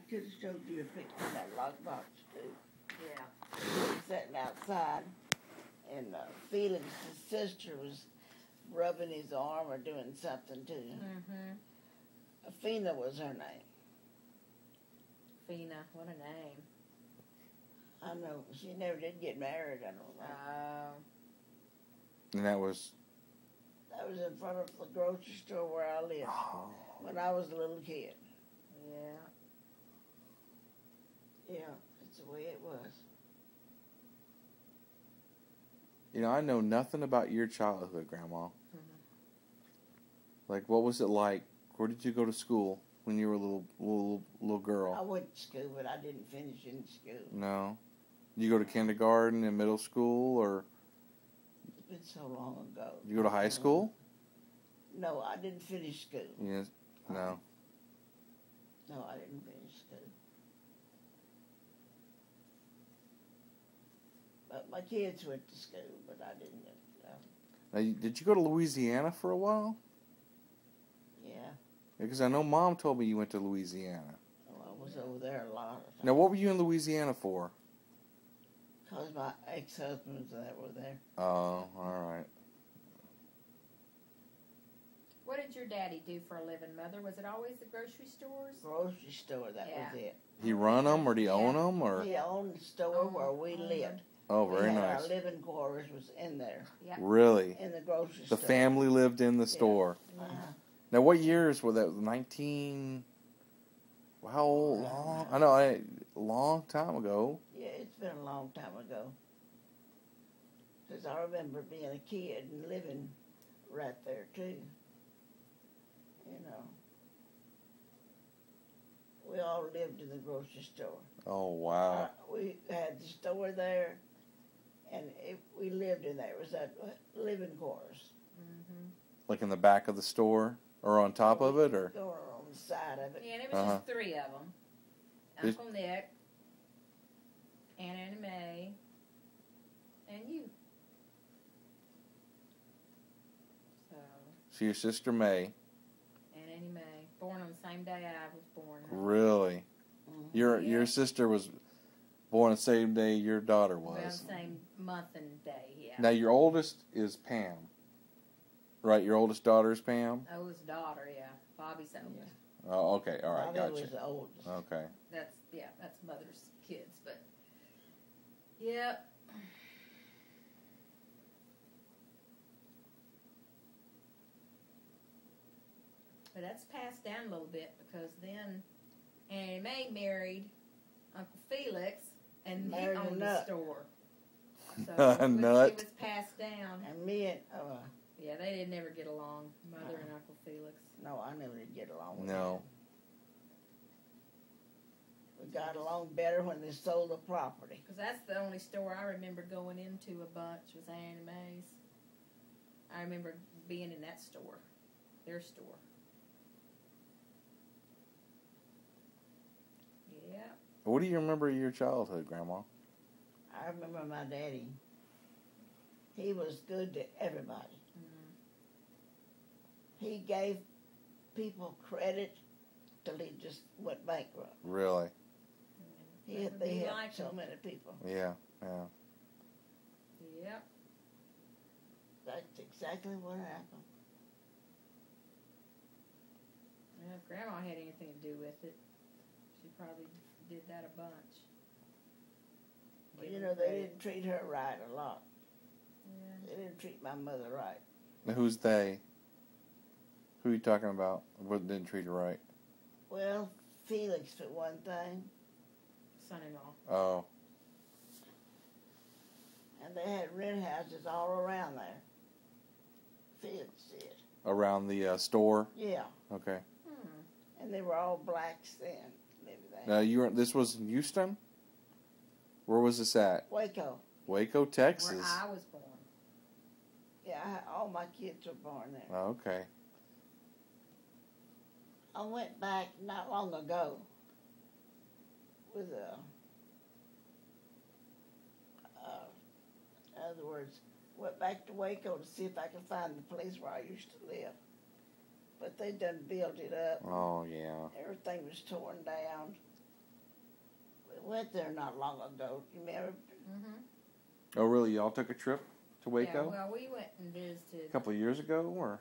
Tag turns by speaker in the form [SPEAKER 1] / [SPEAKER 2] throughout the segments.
[SPEAKER 1] could have showed you a picture of that lockbox too.
[SPEAKER 2] Yeah.
[SPEAKER 1] He was sitting outside, and Felix's sister was rubbing his arm or doing something to him.
[SPEAKER 2] Mm-hmm.
[SPEAKER 1] Fina was her name.
[SPEAKER 2] Fina, what a name.
[SPEAKER 1] I know. She never did get married, I don't know.
[SPEAKER 2] Oh.
[SPEAKER 3] And that was
[SPEAKER 1] in front of the grocery store where I lived when I was a little kid.
[SPEAKER 2] Yeah.
[SPEAKER 1] Yeah, that's the way it was.
[SPEAKER 3] You know, I know nothing about your childhood, Grandma.
[SPEAKER 2] Mm-hmm.
[SPEAKER 3] Like, what was it like? Where did you go to school when you were a little girl?
[SPEAKER 1] I went to school, but I didn't finish in school.
[SPEAKER 3] No. Did you go to kindergarten and middle school, or?
[SPEAKER 1] It's been so long ago.
[SPEAKER 3] Did you go to high school?
[SPEAKER 1] No, I didn't finish school.
[SPEAKER 3] Yes. No.
[SPEAKER 1] No, I didn't finish school. But my kids went to school, but I didn't.
[SPEAKER 3] Now, did you go to Louisiana for a while?
[SPEAKER 1] Yeah.
[SPEAKER 3] Because I know Mom told me you went to Louisiana.
[SPEAKER 1] Well, I was over there a lot of times.
[SPEAKER 3] Now, what were you in Louisiana for?
[SPEAKER 1] Because my ex-husbands that were there.
[SPEAKER 3] Oh, all right.
[SPEAKER 2] What did your daddy do for a living, Mother? Was it always the grocery stores?
[SPEAKER 1] Grocery store, that was it.
[SPEAKER 3] He run them, or did he own them, or?
[SPEAKER 1] He owned the store where we lived.
[SPEAKER 3] Oh, very
[SPEAKER 1] nice. Our
[SPEAKER 3] nice.
[SPEAKER 1] living quarters was in there.
[SPEAKER 2] Yep.
[SPEAKER 3] Really?
[SPEAKER 1] In the grocery
[SPEAKER 3] The
[SPEAKER 1] store.
[SPEAKER 3] family lived in the store.
[SPEAKER 1] Uh-huh.
[SPEAKER 3] Now, what years were that? 19... How old? Long? I know, a long time ago.
[SPEAKER 1] Yeah, it's been a long time ago. Because I remember being a kid and living right there, too. You know. We all lived in the grocery store.
[SPEAKER 3] Oh, wow.
[SPEAKER 1] We had the store there, and we lived in there. It was that living quarters.
[SPEAKER 2] Mm-hmm.
[SPEAKER 3] Like in the back of the store? Or on top of it, or?
[SPEAKER 1] Or on the side of it.
[SPEAKER 2] Yeah, and it was just three of them. Uncle Nick, Aunt Annie Mae, and you.
[SPEAKER 3] So your sister May.
[SPEAKER 2] Aunt Annie Mae. Born on the same day I was born.
[SPEAKER 3] Really?
[SPEAKER 1] Mm-hmm.
[SPEAKER 3] Your sister was born the same day your daughter was.
[SPEAKER 2] Well, same month and day, yeah.
[SPEAKER 3] Now your oldest is Pam. Right, your oldest daughter is Pam?
[SPEAKER 2] Oldest daughter, yeah. Bobby's oldest.
[SPEAKER 3] Oh, okay, all right,
[SPEAKER 1] Bobby
[SPEAKER 3] gotcha.
[SPEAKER 1] was the oldest.
[SPEAKER 3] Okay.
[SPEAKER 2] That's Mother's kids, but yeah. But that's passed down a little bit because then Annie Mae married Uncle Felix and he owned the store. So
[SPEAKER 3] Nut.
[SPEAKER 2] it was passed down.
[SPEAKER 1] And me and,
[SPEAKER 2] yeah, they didn't ever get along, Mother and Uncle Felix.
[SPEAKER 1] no, I never did get along with
[SPEAKER 3] No.
[SPEAKER 1] them. We got along better when they sold the property.
[SPEAKER 2] Because that's the only store I remember going into a bunch was Annie Mae's. I remember being in that store, their store. Yeah.
[SPEAKER 3] What do you remember of your childhood, Grandma?
[SPEAKER 1] I remember my daddy. He was good to everybody.
[SPEAKER 2] Mm-hmm.
[SPEAKER 1] He gave people credit till he just went bankrupt.
[SPEAKER 3] Really?
[SPEAKER 1] They helped so many people.
[SPEAKER 3] Yeah.
[SPEAKER 2] Yep.
[SPEAKER 1] That's exactly what happened.
[SPEAKER 2] Yeah, if Grandma had anything to do with it, she probably did that a bunch.
[SPEAKER 1] But, you know, they didn't treat her right a lot.
[SPEAKER 2] Yeah.
[SPEAKER 1] They didn't treat my mother right.
[SPEAKER 3] Now, who's they? Who are you talking about? What didn't treat her right?
[SPEAKER 1] Well, Felix for one thing,
[SPEAKER 2] Son-in-law.
[SPEAKER 3] Oh.
[SPEAKER 1] and they had rent houses all around there. Felix did.
[SPEAKER 3] Around the store?
[SPEAKER 1] Yeah,
[SPEAKER 3] Okay.
[SPEAKER 1] and they were all blacks then and everything.
[SPEAKER 3] Now, this was in Houston? Where was this at?
[SPEAKER 1] Waco.
[SPEAKER 3] Waco, Texas.
[SPEAKER 2] Where I was born.
[SPEAKER 1] Yeah, all my kids were born there.
[SPEAKER 3] Oh, okay.
[SPEAKER 1] I went back not long ago with in other words, went back to Waco to see if I could find the place where I used to live. But they done built it up.
[SPEAKER 3] Oh, yeah.
[SPEAKER 1] Everything was torn down. We went there not long ago. You remember?
[SPEAKER 2] Mm-hmm.
[SPEAKER 3] Oh, really? Y'all took a trip to Waco?
[SPEAKER 2] Yeah, well, we went and visited.
[SPEAKER 3] A couple of years ago, or?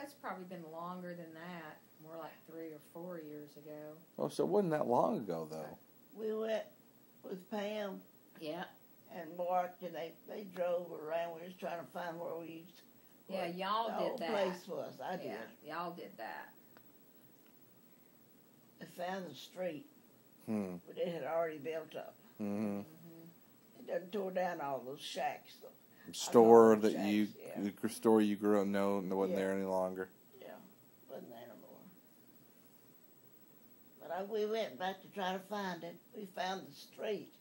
[SPEAKER 2] It's probably been longer than that. More like 3 or 4 years ago.
[SPEAKER 3] Oh, so it wasn't that long ago, though.
[SPEAKER 1] We went with Pam
[SPEAKER 2] Yeah.
[SPEAKER 1] and Mark, and they drove around. We was trying to find where we used.
[SPEAKER 2] Yeah, y'all
[SPEAKER 1] the
[SPEAKER 2] did
[SPEAKER 1] old
[SPEAKER 2] that.
[SPEAKER 1] place was. I did.
[SPEAKER 2] Yeah, y'all did that.
[SPEAKER 1] I found the street,
[SPEAKER 3] But
[SPEAKER 1] it had already built up.
[SPEAKER 3] Mm-hmm.
[SPEAKER 1] It done tore down all those shacks.
[SPEAKER 3] Store that
[SPEAKER 1] shacks,
[SPEAKER 3] you,
[SPEAKER 1] yeah.
[SPEAKER 3] the store you grew up, no, wasn't there any longer.
[SPEAKER 1] Yeah, wasn't there no more. But we went back to try to find it. We found the street,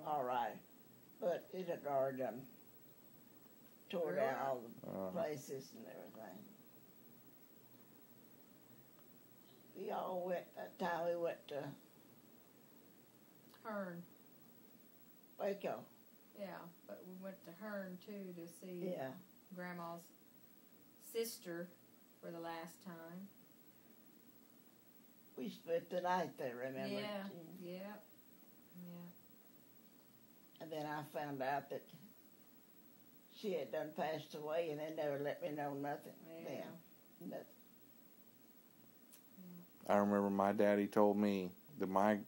[SPEAKER 1] all right, but it had already done tore down all the places and everything. We all went, that time we went to
[SPEAKER 2] Hearn.
[SPEAKER 1] Waco.
[SPEAKER 2] Yeah, but we went to Hearn, too, to see
[SPEAKER 1] Yeah.
[SPEAKER 2] Grandma's sister for the last time.
[SPEAKER 1] We spent the night there, remember?
[SPEAKER 2] Yeah, yeah.
[SPEAKER 1] And then I found out that she had done passed away, and they never let me know nothing.
[SPEAKER 2] Yeah.
[SPEAKER 1] Then. Nothing.
[SPEAKER 3] I remember my daddy told me that my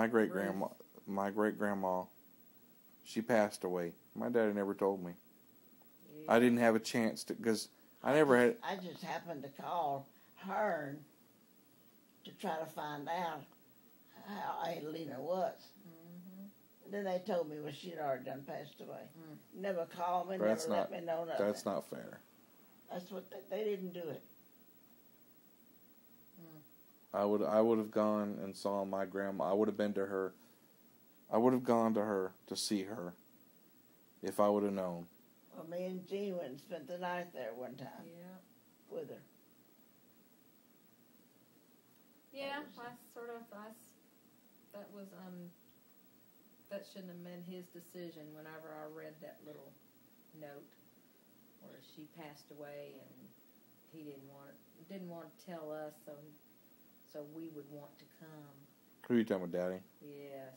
[SPEAKER 3] great grandma, she passed away. My daddy never told me.
[SPEAKER 2] Yeah.
[SPEAKER 3] I didn't have a chance to, because I never had.
[SPEAKER 1] I just happened to call Hearn to try to find out how Adelina was. And then they told me, well, she'd already done passed away. Never called me, never let me know nothing.
[SPEAKER 3] That's not fair.
[SPEAKER 1] That's what they didn't do it.
[SPEAKER 3] I would have gone and saw my grandma. I would have been to her. I would have gone to her to see her if I would have known.
[SPEAKER 1] Well, me and Jean went and spent the night there one time with her.
[SPEAKER 2] Yeah, that shouldn't have been his decision whenever I read that little note where she passed away and he didn't want to tell us so we would want to come.
[SPEAKER 3] Who are you talking about, Daddy?
[SPEAKER 2] Yes,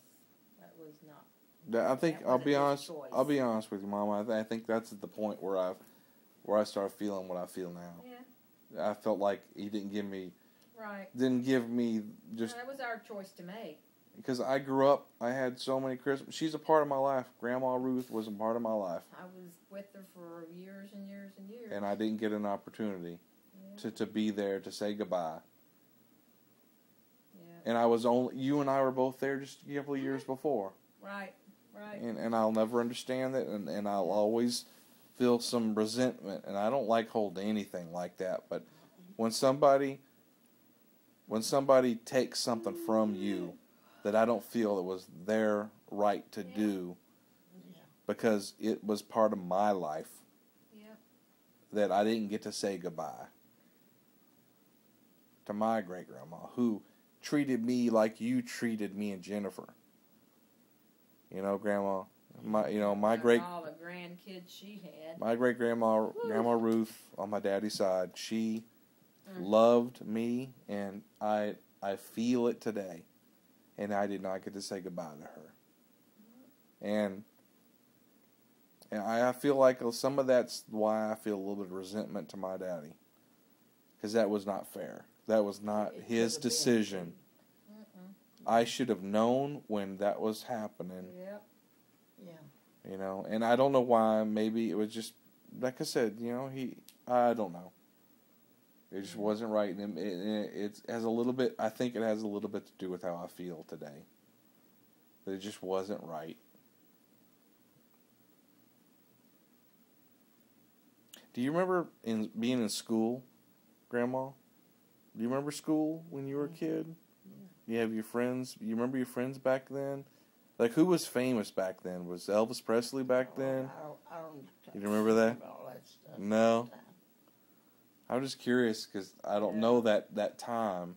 [SPEAKER 2] that was not.
[SPEAKER 3] I think I'll be honest. I'll be honest with you, Mama. I think that's at the point where I start feeling what I feel now.
[SPEAKER 2] Yeah.
[SPEAKER 3] I felt like he didn't give me.
[SPEAKER 2] Right.
[SPEAKER 3] Didn't give me just.
[SPEAKER 2] That was our choice to make.
[SPEAKER 3] Because I grew up, I had so many Christmas. She's a part of my life. Grandma Ruth was a part of my life.
[SPEAKER 2] I was with her for years and years and years.
[SPEAKER 3] And I didn't get an opportunity to be there to say goodbye.
[SPEAKER 2] Yeah.
[SPEAKER 3] And I was only, you and I were both there just a couple of years before.
[SPEAKER 2] Right.
[SPEAKER 3] And I'll never understand it, and I'll always feel some resentment. And I don't like holding anything like that. But when somebody takes something from you that I don't feel it was their right to do because it was part of my life that I didn't get to say goodbye to my great-grandma, who treated me like you treated me and Jennifer. You know, Grandma, my great...
[SPEAKER 2] all the grandkids she had.
[SPEAKER 3] My great-grandma, Grandma Ruth, on my daddy's side, she loved me, and I feel it today. And I did not get to say goodbye to her. And I feel like some of that's why I feel a little bit of resentment to my daddy. Because that was not fair. That was not his decision. I should have known when that was happening.
[SPEAKER 2] Yep.
[SPEAKER 1] Yeah.
[SPEAKER 3] You know, and I don't know why. Maybe it was just, like I said, I don't know. It just wasn't right, and it has a little bit. I think it has a little bit to do with how I feel today. That it just wasn't right. Do you remember being in school, Grandma? Do you remember school when you were a kid? Yeah. You have your friends. You remember your friends back then? Like, who was famous back then? Was Elvis Presley back then?
[SPEAKER 1] I don't.
[SPEAKER 3] You remember that?
[SPEAKER 1] All that stuff.
[SPEAKER 3] No. I'm just curious because I don't know that time.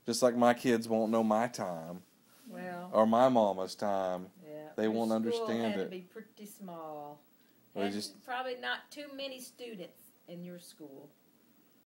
[SPEAKER 3] Just like my kids won't know my time.
[SPEAKER 2] Well.
[SPEAKER 3] Or my mama's time.
[SPEAKER 2] Yeah.
[SPEAKER 3] They won't understand
[SPEAKER 2] School had
[SPEAKER 3] it.
[SPEAKER 2] to be pretty small.
[SPEAKER 3] Well,
[SPEAKER 2] And probably not too many students in your school.